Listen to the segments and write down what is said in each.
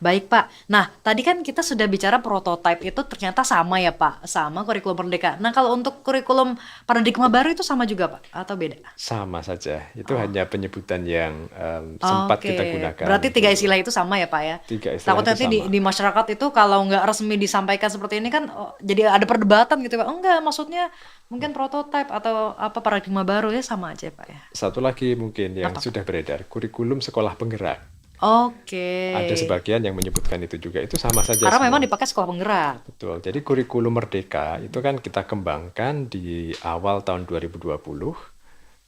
Baik Pak. Nah, tadi kan kita sudah bicara prototipe itu ternyata sama ya Pak, sama kurikulum Merdeka. Nah, kalau untuk kurikulum paradigma baru itu sama juga Pak, atau beda? Sama saja, itu Oh, hanya penyebutan yang sempat oke. kita gunakan Berarti tiga dulu. istilah itu sama ya Pak ya? Tiga istilah Takutnya itu nanti di, sama. di masyarakat itu kalau nggak resmi disampaikan seperti ini kan jadi ada perdebatan gitu Pak. Oh, enggak, maksudnya mungkin prototipe atau apa paradigma baru ya sama aja ya Pak ya? Satu lagi mungkin yang Apa Pak? sudah beredar, kurikulum sekolah penggerak. Oke. Ada sebagian yang menyebutkan itu juga, itu sama saja Karena memang semua. dipakai sekolah penggerak. Betul, jadi kurikulum Merdeka itu kan kita kembangkan di awal tahun 2020,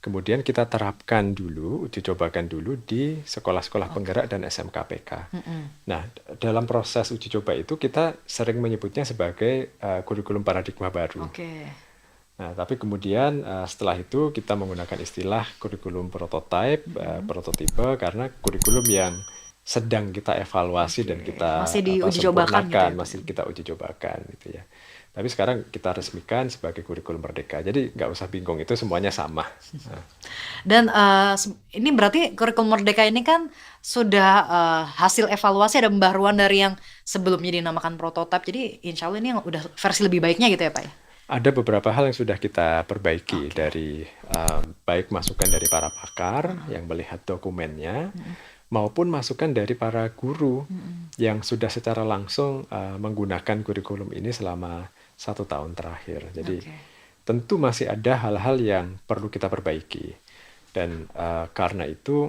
kemudian kita terapkan dulu, uji cobakan dulu di sekolah-sekolah Oke. penggerak dan SMKPK. Mm-mm. Nah, dalam proses uji coba itu kita sering menyebutnya sebagai kurikulum paradigma baru. Oke. Nah, tapi kemudian setelah itu kita menggunakan istilah kurikulum prototype, Mm-mm. prototipe karena kurikulum yang sedang kita evaluasi Oke. dan kita Masih diuji cobakan gitu sempurnakan, ya Pak masih ya? kita uji cobakan gitu ya. Tapi sekarang kita resmikan sebagai kurikulum merdeka. Jadi nggak usah bingung, itu semuanya sama. Nah, Dan ini berarti kurikulum Merdeka ini kan sudah hasil evaluasi ada pembaruan dari yang sebelumnya dinamakan prototipe. Jadi insya Allah ini yang udah versi lebih baiknya gitu ya Pak ya? ada beberapa hal yang sudah kita perbaiki Oke. dari baik masukan dari para pakar Mm-mm. yang melihat dokumennya Mm-mm. maupun masukan dari para guru Mm-mm. yang sudah secara langsung menggunakan kurikulum ini selama 1 tahun terakhir. Jadi Oke. tentu masih ada hal-hal yang perlu kita perbaiki. Dan karena itu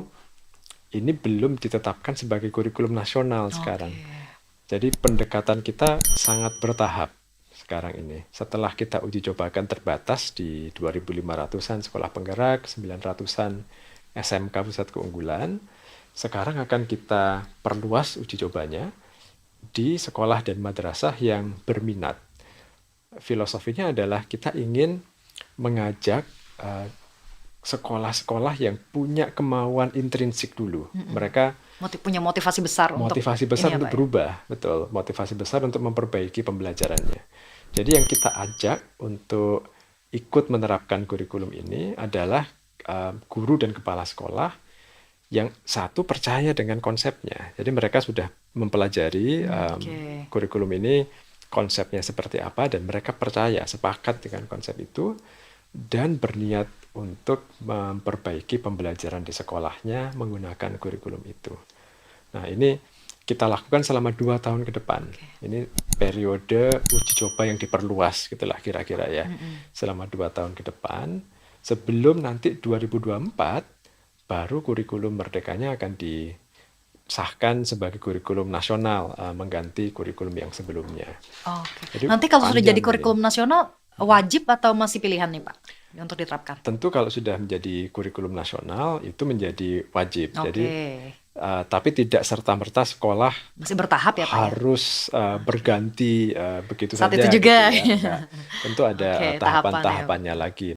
ini belum ditetapkan sebagai kurikulum nasional Oke. sekarang. Jadi pendekatan kita sangat bertahap sekarang ini. Setelah kita uji cobakan terbatas di 2.500-an sekolah penggerak, 900-an SMK pusat keunggulan, sekarang akan kita perluas uji cobanya di sekolah dan madrasah yang berminat. Filosofinya adalah kita ingin mengajak eh, sekolah-sekolah yang punya kemauan intrinsik dulu. Mm-mm. Mereka Punya motivasi besar untuk motivasi ini besar ya untuk Pak ya? berubah, betul. Motivasi besar untuk memperbaiki pembelajarannya. Jadi yang kita ajak untuk ikut menerapkan kurikulum ini adalah guru dan kepala sekolah yang satu percaya dengan konsepnya. Jadi mereka sudah mempelajari Oke. kurikulum ini konsepnya seperti apa dan mereka percaya, sepakat dengan konsep itu dan berniat untuk memperbaiki pembelajaran di sekolahnya menggunakan kurikulum itu. Nah, ini kita lakukan selama 2 tahun ke depan. Oke. Ini periode uji coba yang diperluas, gitulah kira-kira ya. Mm-mm. Selama 2 tahun ke depan, sebelum nanti 2024, baru kurikulum merdekanya akan disahkan sebagai kurikulum nasional, mengganti kurikulum yang sebelumnya. Oke. Jadi Nanti kalau sudah jadi panjang ini. kurikulum nasional, wajib atau masih pilihan nih Pak untuk diterapkan? Tentu kalau sudah menjadi kurikulum nasional, itu menjadi wajib. Jadi, Oke. tapi tidak serta-merta sekolah Masih bertahap ya Pak ya? harus Oke. berganti begitu Saat saja itu gitu juga. ya. Enggak. Tentu ada Oke, tahapan ya. tahapan-tahapannya lagi.